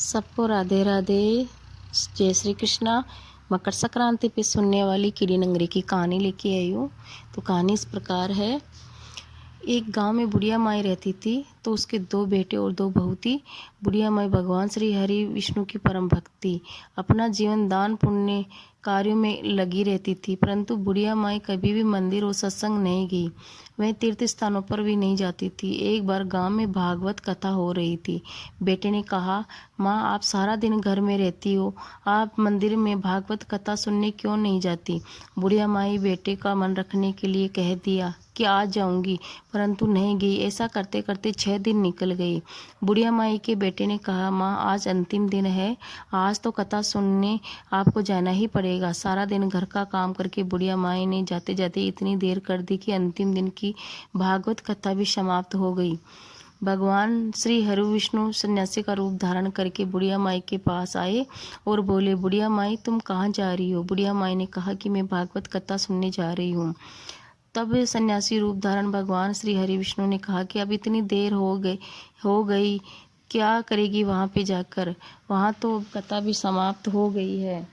सबको राधे राधे, जय श्री कृष्णा। मकर संक्रांति पे सुनने वाली कीड़ी नंगरी की कहानी लेके आई हूँ। तो कहानी इस प्रकार है। एक गांव में बुढ़िया माई रहती थी। तो उसके 2 बेटे और 2 बहू थी। बुढ़िया माई भगवान श्री हरि विष्णु की परम भक्त थी। अपना जीवन दान पुण्य कार्यों में लगी रहती थी, परंतु बुढ़िया माई कभी भी मंदिर और सत्संग नहीं गई। वह तीर्थ स्थानों पर भी नहीं जाती थी। एक बार गांव में भागवत कथा हो रही थी। बेटे ने कहा, माँ, आप सारा दिन घर में रहती हो, आप मंदिर में भागवत कथा सुनने क्यों नहीं जाती? बुढ़िया माई बेटे का मन रखने के लिए कह दिया कि आज जाऊंगी, परंतु नहीं गई। ऐसा करते करते 6 दिन निकल गए। बुढ़िया माई के बेटे ने कहा, माँ, आज अंतिम दिन है, आज तो कथा सुनने आपको जाना ही पड़ेगा। सारा दिन घर का काम करके बुढ़िया माई ने जाते जाते इतनी देर कर दी कि अंतिम दिन की भागवत कथा भी समाप्त हो गई। भगवान श्री हरि विष्णु सन्यासी का रूप धारण करके बुढ़िया माई के पास आए और बोले, बुढ़िया माई, तुम कहाँ जा रही हो? बुढ़िया माई ने कहा कि मैं भागवत कथा सुनने जा रही हूँ। तब सन्यासी रूप धारण भगवान श्री हरि विष्णु ने कहा कि अब इतनी देर हो गई, क्या करेगी वहां पे जाकर? वहां तो कथा भी समाप्त हो गई है।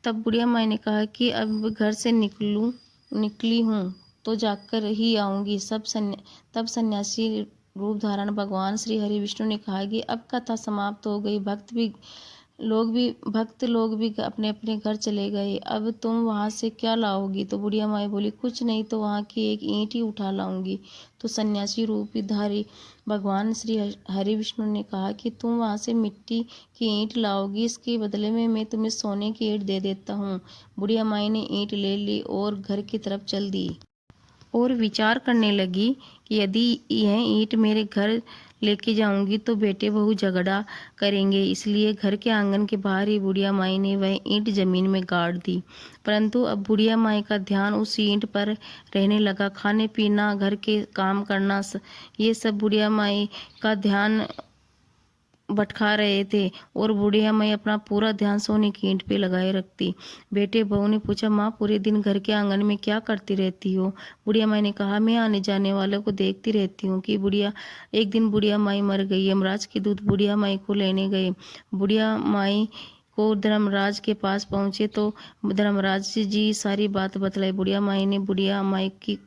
तब बुढ़िया माई ने कहा कि अब घर से निकली हूँ तो जाकर ही आऊंगी। तब सन्यासी रूप धारण भगवान श्री हरि विष्णु ने कहा कि अब कथा समाप्त हो गई, भक्त लोग भी अपने अपने घर चले गए, अब तुम वहां से क्या लाओगी? तो बुढ़िया माई बोली, कुछ नहीं तो वहां की एक ईंट ही उठा लाऊंगी। तो सन्यासी रूपधारी भगवान श्री हरि विष्णु ने कहा कि तुम वहां से मिट्टी की ईंट लाओगी, इसके बदले में मैं तुम्हें सोने की ईंट दे देता हूँ। बुढ़िया माई ने ईंट ले ली और घर की तरफ चल दी और विचार करने लगी कि यदि यह ईंट मेरे घर लेके जाऊंगी तो बेटे बहू झगड़ा करेंगे, इसलिए घर के आंगन के बाहर ही बुढ़िया माई ने वह ईंट जमीन में गाड़ दी। परंतु अब बुढ़िया माई का ध्यान उस ईंट पर रहने लगा। खाने पीना, घर के काम करना, ये सब बुढ़िया माई का ध्यान भटका रहे थे और बुढ़िया माई अपना पूरा ध्यान सोने की ईंट पे लगाए रखती। बेटे बहू ने पूछा, माँ, पूरे दिन घर के आंगन में क्या करती रहती हो? बुढ़िया माई ने कहा, मैं आने जाने वालों को देखती रहती हूँ कि एक दिन बुढ़िया माई मर गई। यमराज के दूत बुढ़िया माई को लेने गए। बुढ़िया माई को धर्मराज के पास पहुंचे तो धर्मराज जी सारी बात बतलाई। बुढ़िया माई ने बुढ़िया माई की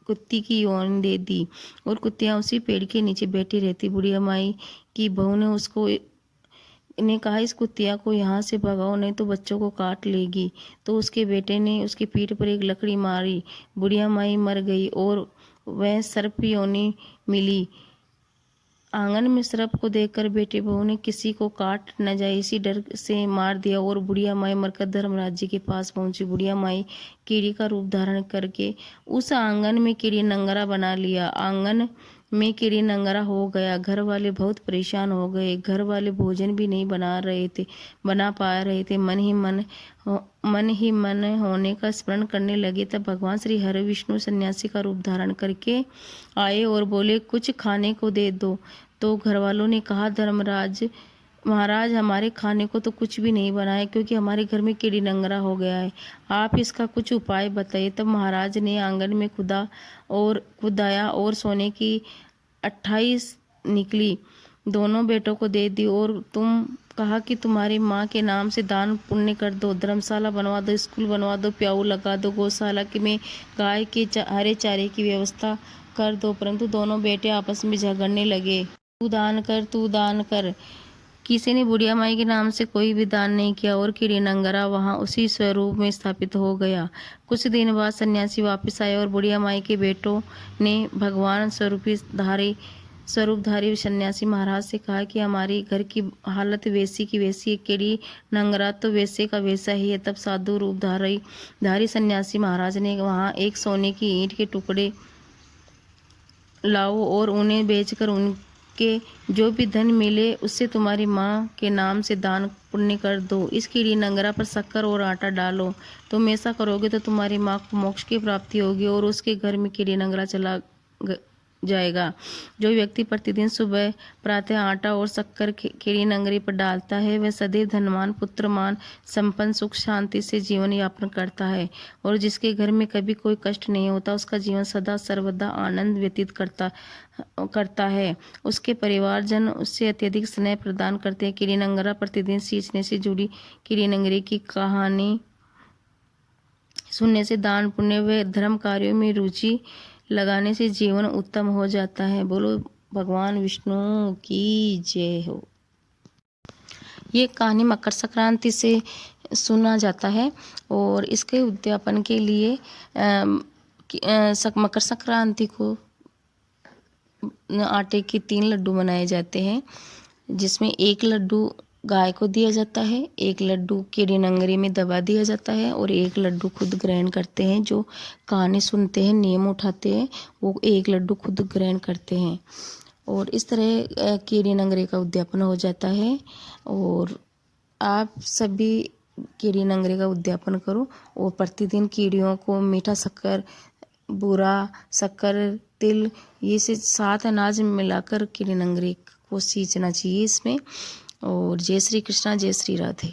कुत्ती की यौन दे दी और कुत्तियां उसी पेड़ के नीचे बैठी रहती। बुढ़िया माई की बहू ने कहा, इस कुत्तिया को यहाँ से भगाओ, नहीं तो बच्चों को काट लेगी। तो उसके बेटे ने उसकी पीठ पर एक लकड़ी मारी। बुढ़िया माई मर गई और वह सर्प योनि मिली। आंगन में सर्प को देखकर बेटे बहू ने किसी को काट न जाए इसी डर से मार दिया और बुढ़िया माई मरकर धर्मराज जी के पास पहुंची। बुढ़िया माई कीड़ी का रूप धारण करके उस आंगन में कीड़ी नंगरा बना लिया। आंगन में कीड़ी नंगरा हो गया। घर वाले बहुत परेशान हो गए। घर वाले भोजन भी नहीं बना पा रहे थे। मन ही मन होने का स्मरण करने लगे। तब भगवान श्री हरि विष्णु सन्यासी का रूप धारण करके आए और बोले, कुछ खाने को दे दो। तो घर वालों ने कहा, महाराज, हमारे खाने को तो कुछ भी नहीं बना है, क्योंकि हमारे घर में कीड़ी नंगरा हो गया है। आप इसका कुछ उपाय बताइए। तब महाराज ने आंगन में खुदाया और सोने की 28 निकली, दोनों बेटों को दे दी और कहा कि तुम्हारी माँ के नाम से दान पुण्य कर दो, धर्मशाला बनवा दो, स्कूल बनवा दो, प्याऊ लगा दो, गौशाला में गाय के हरे चारे की व्यवस्था कर दो। परंतु दोनों बेटे आपस में झगड़ने लगे, तू दान कर। किसी ने बुढ़िया माई के नाम से कोई भी दान नहीं किया और कीड़ी नंगरा वहां उसी स्वरूप में स्थापित हो गया। कुछ दिन बाद सन्यासी वापस आए और बुढ़िया माई के बेटों ने भगवान स्वरूपधारी सन्यासी महाराज से कहा कि हमारी घर की हालत वैसी की वैसी, कीड़ी नंगरा तो वैसे का वैसा ही है। तब साधु रूपधारी सन्यासी महाराज ने वहां एक सोने की ईंट के टुकड़े लाओ और उन्हें बेचकर उनके जो भी धन मिले उससे तुम्हारी माँ के नाम से दान पुण्य कर दो। इस कीड़ी नंगरा पर शक्कर और आटा डालो। तुम ऐसा करोगे तो तुम्हारी माँ को मोक्ष की प्राप्ति होगी। और उसके घर में कीड़ी नंगरा जाएगा। जो व्यक्ति प्रतिदिन सुबह प्रातः आटा और शक्कर खीरी नंगरी पर डालता है वह सदैव धनवान, पुत्रमान, संपन्न, सुख शांति से जीवन यापन करता है। और जिसके घर में कभी कोई कष्ट नहीं होता उसका जीवन सदा सर्वदा आनंद व्यतीत करता है। उसके परिवारजन उससे अत्यधिक स्नेह प्रदान करते हैं। खीरी नंगरा प्रतिदिन सींचने से जुड़ी खीरी नंगरी की कहानी सुनने से दान पुण्य व धर्म कार्यों में रुचि लगाने से जीवन उत्तम हो जाता है। बोलो भगवान विष्णु की जय हो। ये कहानी मकर संक्रांति से सुना जाता है और इसके उद्यापन के लिए मकर संक्रांति को आटे के 3 लड्डू बनाए जाते हैं, जिसमें एक लड्डू गाय को दिया जाता है, एक लड्डू खीरी नंगरी में दबा दिया जाता है और एक लड्डू खुद ग्रहण करते हैं। जो कहानी सुनते हैं, नियम उठाते हैं, वो एक लड्डू खुद ग्रहण करते हैं और इस तरह खीरी नंगरी का उद्यापन हो जाता है। और आप सभी खीरी नंगरी का उद्यापन करो और प्रतिदिन कीड़ियों को मीठा शक्कर, बूरा शक्कर, तिल, ये से 7 अनाज मिलाकर खीरी नंगरी को सींचना चाहिए इसमें। और जय श्री कृष्णा, जय श्री राधे।